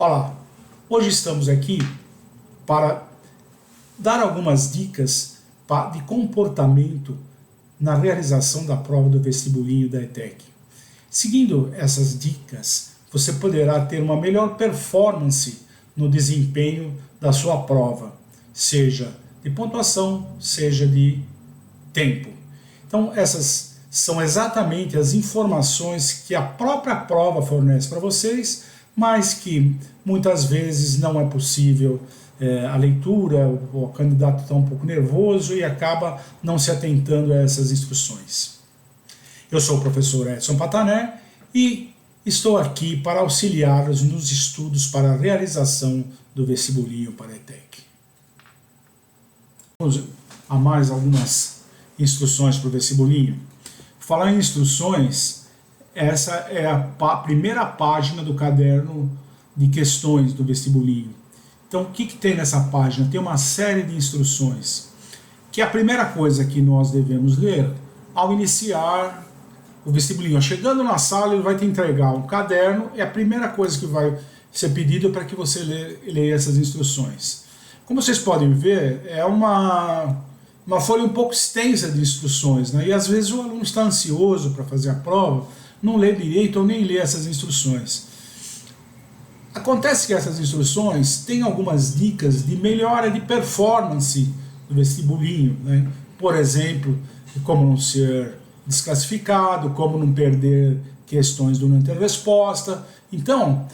Olá, hoje estamos aqui para dar algumas dicas de comportamento na realização da prova do vestibulinho da ETEC. Seguindo essas dicas, você poderá ter uma melhor performance no desempenho da sua prova, seja de pontuação, seja de tempo. Então, essas são exatamente as informações que a própria prova fornece para vocês, mas que muitas vezes não é possível a leitura, o candidato está um pouco nervoso e acaba não se atentando a essas instruções. Eu sou o professor Edson Patané e estou aqui para auxiliá-los nos estudos para a realização do vestibulinho para a ETEC. Vamos a mais algumas instruções para o vestibulinho. Falar em instruções, essa é a primeira página do caderno de questões do vestibulinho. Então, o que tem nessa página? Tem uma série de instruções, que a primeira coisa que nós devemos ler ao iniciar o vestibulinho. Chegando na sala, ele vai te entregar um caderno, e a primeira coisa que vai ser pedido é para que você leia essas instruções. Como vocês podem ver, é uma folha um pouco extensa de instruções, né? E às vezes o aluno está ansioso para fazer a prova, não lê direito ou nem lê essas instruções. Acontece que essas instruções têm algumas dicas de melhora de performance do vestibulinho, né? Por exemplo, como não ser desclassificado, como não perder questões durante a resposta. Então,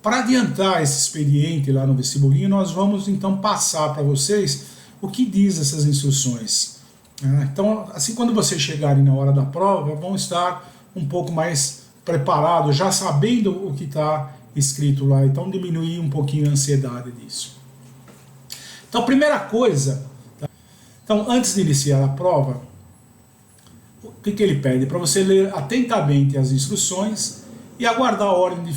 para adiantar esse expediente lá no vestibulinho, nós vamos então passar para vocês o que diz essas instruções. Então, assim, quando vocês chegarem na hora da prova, vão estar um pouco mais preparados, já sabendo o que está escrito lá, então diminuir um pouquinho a ansiedade disso. Então, primeira coisa, então antes de iniciar a prova, o que ele pede? Para você ler atentamente as instruções e aguardar a ordem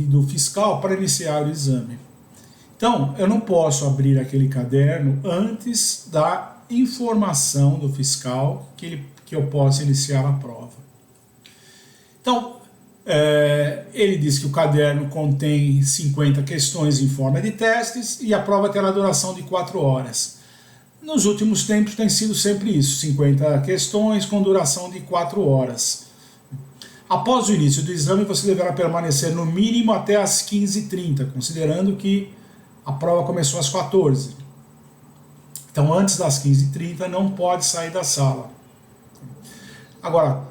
do fiscal para iniciar o exame. Então, eu não posso abrir aquele caderno antes da informação do fiscal que eu possa iniciar a prova. Então, ele diz que o caderno contém 50 questões em forma de testes e a prova terá duração de 4 horas. Nos últimos tempos tem sido sempre isso, 50 questões com duração de 4 horas. Após o início do exame, você deverá permanecer no mínimo até às 15h30, considerando que a prova começou às 14h. Então, antes das 15h30, não pode sair da sala. Agora,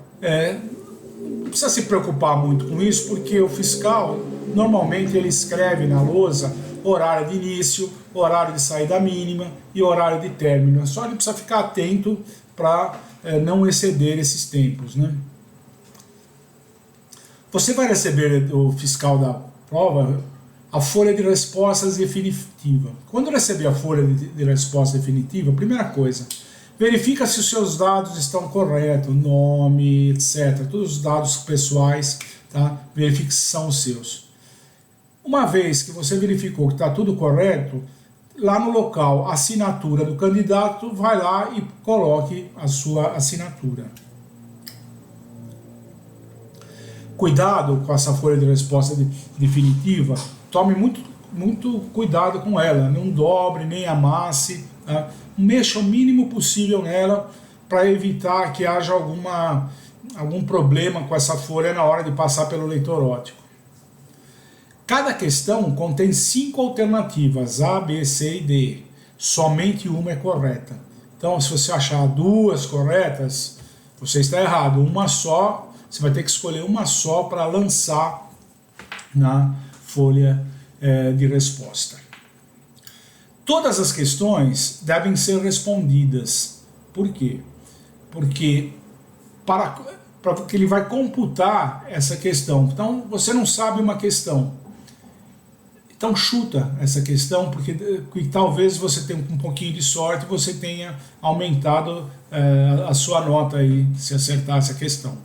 não precisa se preocupar muito com isso, porque o fiscal, normalmente, ele escreve na lousa horário de início, horário de saída mínima e horário de término. Só ele precisa ficar atento para não exceder esses tempos, né? Você vai receber do fiscal da prova a folha de respostas definitiva. Quando receber a folha de resposta definitiva, primeira coisa, verifica se os seus dados estão corretos, nome, etc. Todos os dados pessoais, tá? Verifique se são os seus. Uma vez que você verificou que está tudo correto, lá no local assinatura do candidato, vai lá e coloque a sua assinatura. Cuidado com essa folha de resposta definitiva, tome muito cuidado com ela, não dobre, nem amasse, tá? Mexa o mínimo possível nela para evitar que haja algum problema com essa folha na hora de passar pelo leitor óptico. Cada questão contém 5 alternativas, A, B, C e D. Somente uma é correta. Então, se você achar 2 corretas, você está errado. Uma só, você vai ter que escolher uma só para lançar na folha de resposta. Todas as questões devem ser respondidas. Por quê? Porque porque ele vai computar essa questão. Então, você não sabe uma questão. Então, chuta essa questão, porque talvez você tenha um pouquinho de sorte e você tenha aumentado a sua nota aí, se acertar essa questão.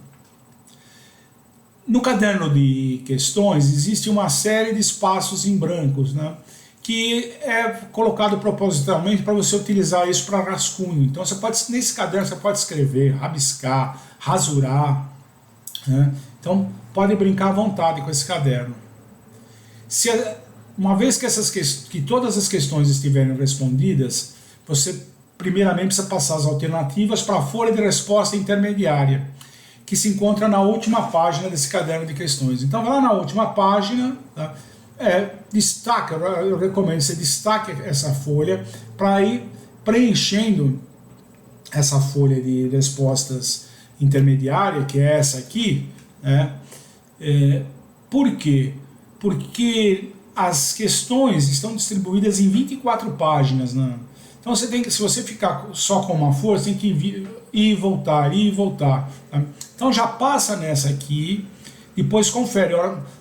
No caderno de questões, existe uma série de espaços em brancos, né, que é colocado propositalmente para você utilizar isso para rascunho. Então, nesse caderno você pode escrever, rabiscar, rasurar, né? Então, pode brincar à vontade com esse caderno. Uma vez que todas as questões estiverem respondidas, você primeiramente precisa passar as alternativas para a folha de resposta intermediária, que se encontra na última página desse caderno de questões. Então, vai lá na última página, tá? Destaca, eu recomendo que você destaque essa folha para ir preenchendo essa folha de respostas intermediária, que é essa aqui, né? Por quê? Porque as questões estão distribuídas em 24 páginas, né? Então você tem que, se você ficar só com uma folha, você tem que ir e voltar, tá? Então já passa nessa aqui, depois confere.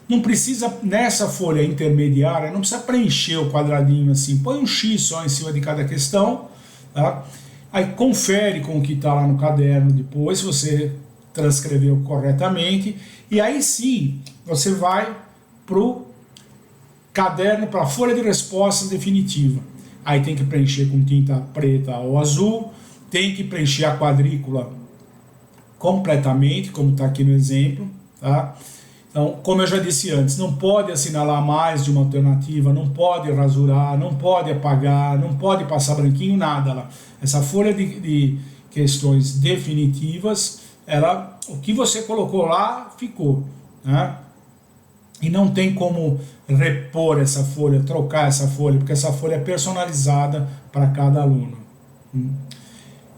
Não precisa, nessa folha intermediária, não precisa preencher o quadradinho assim, põe um X só em cima de cada questão, tá? Aí confere com o que está lá no caderno depois, se você transcreveu corretamente, e aí sim você vai para o caderno, para a folha de respostas definitiva. Aí tem que preencher com tinta preta ou azul, tem que preencher a quadrícula completamente, como está aqui no exemplo, tá? Então, como eu já disse antes, não pode assinalar mais de uma alternativa, não pode rasurar, não pode apagar, não pode passar branquinho, nada lá. Essa folha de questões definitivas, o que você colocou lá, ficou, né? E não tem como repor essa folha, trocar essa folha, porque essa folha é personalizada para cada aluno.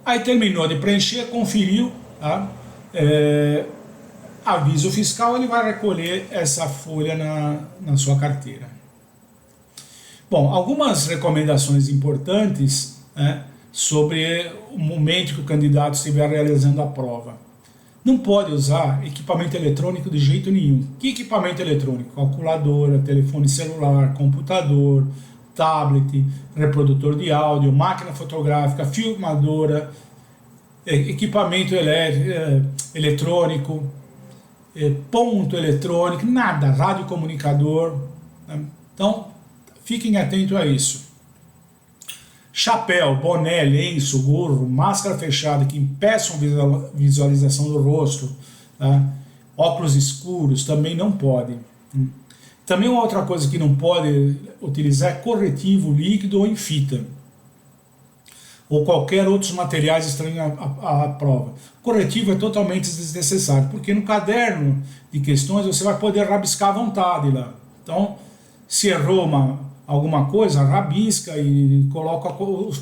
Aí terminou de preencher, conferiu, tá? Aviso fiscal, ele vai recolher essa folha na sua carteira. Bom, algumas recomendações importantes, né, sobre o momento que o candidato estiver realizando a prova. Não pode usar equipamento eletrônico de jeito nenhum. Que equipamento eletrônico? Calculadora, telefone celular, computador, tablet, reprodutor de áudio, máquina fotográfica, filmadora, equipamento eletrônico, ponto eletrônico, nada, radiocomunicador, né? Então, fiquem atentos a isso. Chapéu, boné, lenço, gorro, máscara fechada que impeçam visualização do rosto, tá? Óculos escuros também não podem. Também uma outra coisa que não pode utilizar é corretivo líquido ou em fita, ou qualquer outros materiais estranhos à prova. Corretivo é totalmente desnecessário, porque no caderno de questões você vai poder rabiscar à vontade lá. Então, se errou alguma coisa, rabisca e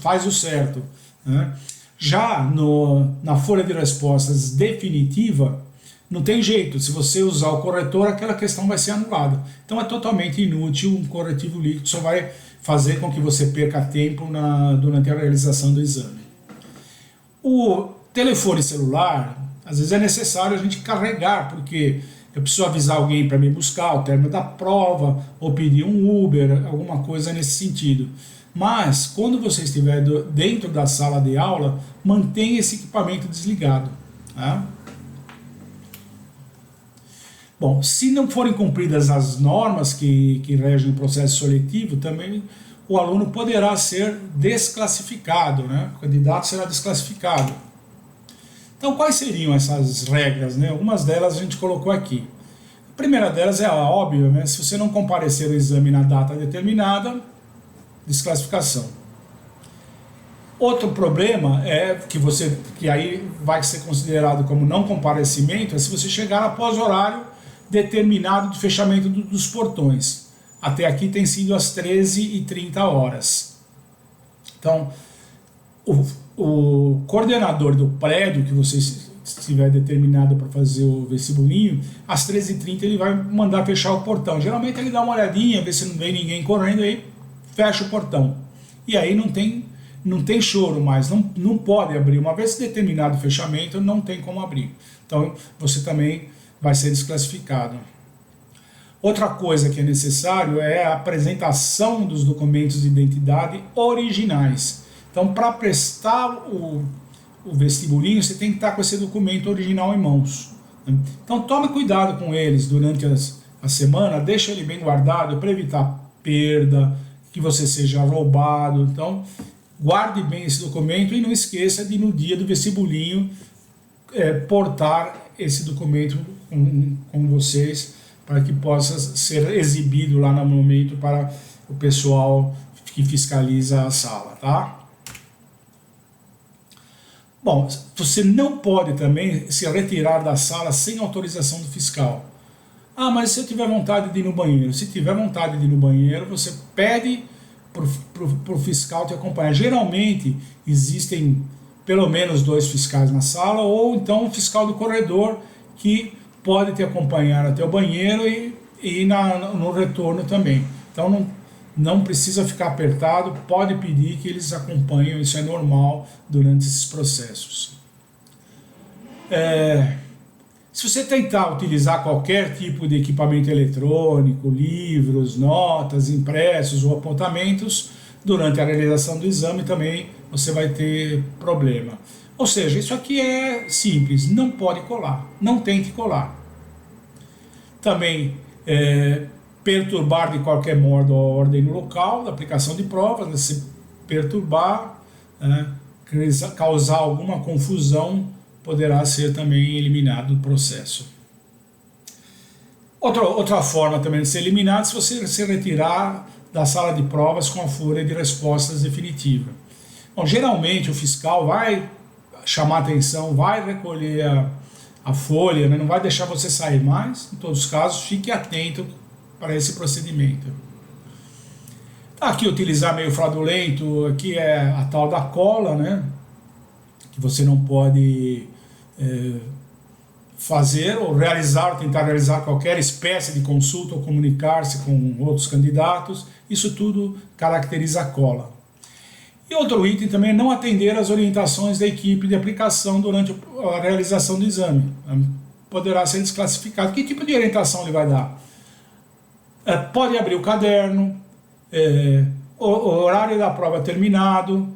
faz o certo, né? Já na folha de respostas definitiva, não tem jeito, se você usar o corretor, aquela questão vai ser anulada. Então é totalmente inútil um corretivo líquido, só vai fazer com que você perca tempo durante a realização do exame. O telefone celular, às vezes é necessário a gente carregar, porque eu preciso avisar alguém para me buscar ao término da prova, ou pedir um Uber, alguma coisa nesse sentido. Mas, quando você estiver dentro da sala de aula, mantenha esse equipamento desligado, tá? Bom, se não forem cumpridas as normas que regem o processo seletivo, também o aluno poderá ser desclassificado, né? O candidato será desclassificado. Então, quais seriam essas regras, né? Algumas delas a gente colocou aqui. A primeira delas é óbvia, né? Se você não comparecer ao exame na data determinada, desclassificação. Outro problema é que aí vai ser considerado como não comparecimento, é se você chegar após o horário determinado de fechamento dos portões. Até aqui tem sido às 13h30. Então, o coordenador do prédio que você estiver determinado para fazer o vestibulinho, às 13h30 ele vai mandar fechar o portão. Geralmente ele dá uma olhadinha, vê se não vem ninguém correndo, aí fecha o portão. E aí não tem choro mais, não pode abrir. Uma vez determinado o fechamento, não tem como abrir. Então você também vai ser desclassificado. Outra coisa que é necessário é a apresentação dos documentos de identidade originais. Então, para prestar o vestibulinho, você tem que estar com esse documento original em mãos. Então, tome cuidado com eles durante a semana, deixa ele bem guardado para evitar perda, que você seja roubado. Então, guarde bem esse documento e não esqueça de, no dia do vestibulinho, portar esse documento com vocês para que possa ser exibido lá no momento para o pessoal que fiscaliza a sala, tá? Bom, você não pode também se retirar da sala sem autorização do fiscal. Ah, mas se eu tiver vontade de ir no banheiro? Se tiver vontade de ir no banheiro, você pede para o fiscal te acompanhar. Geralmente existem pelo menos 2 fiscais na sala, ou então um fiscal do corredor que pode te acompanhar até o banheiro e no retorno também. Então não precisa ficar apertado, pode pedir que eles acompanhem, isso é normal durante esses processos. Se você tentar utilizar qualquer tipo de equipamento eletrônico, livros, notas, impressos ou apontamentos, durante a realização do exame também você vai ter problema. Ou seja, isso aqui é simples, não pode colar, não tente colar. Também perturbar de qualquer modo a ordem no local da aplicação de provas, se perturbar, causar alguma confusão, poderá ser também eliminado do processo. Outra forma também de ser eliminado é se você se retirar da sala de provas com a folha de respostas definitiva. Bom, geralmente o fiscal vai chamar atenção, vai recolher a folha, né? Não vai deixar você sair mais. Em todos os casos, fique atento para esse procedimento. Aqui utilizar meio fraudulento, aqui é a tal da cola, né? Que você não pode fazer ou tentar realizar qualquer espécie de consulta ou comunicar-se com outros candidatos. Isso tudo caracteriza a cola. E outro item também é não atender às orientações da equipe de aplicação durante a realização do exame. Poderá ser desclassificado. Que tipo de orientação ele vai dar? Pode abrir o caderno, o horário da prova terminado,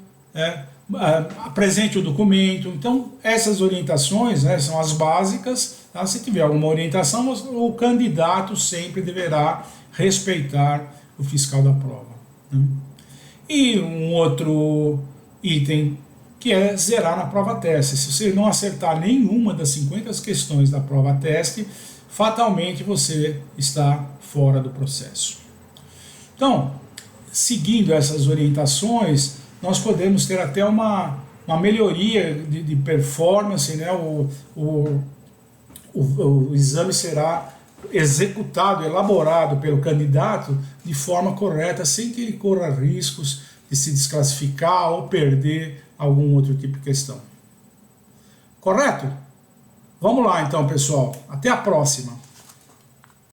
apresente o documento. Então, essas orientações, né, são as básicas. Tá? Se tiver alguma orientação, o candidato sempre deverá respeitar o fiscal da prova. Né? E um outro item que é zerar na prova teste. Se você não acertar nenhuma das 50 questões da prova teste, fatalmente você está fora do processo. Então, seguindo essas orientações, nós podemos ter até uma melhoria de performance, né? O exame será executado, elaborado pelo candidato de forma correta, sem que ele corra riscos de se desclassificar ou perder algum outro tipo de questão. Correto? Vamos lá então, pessoal. Até a próxima.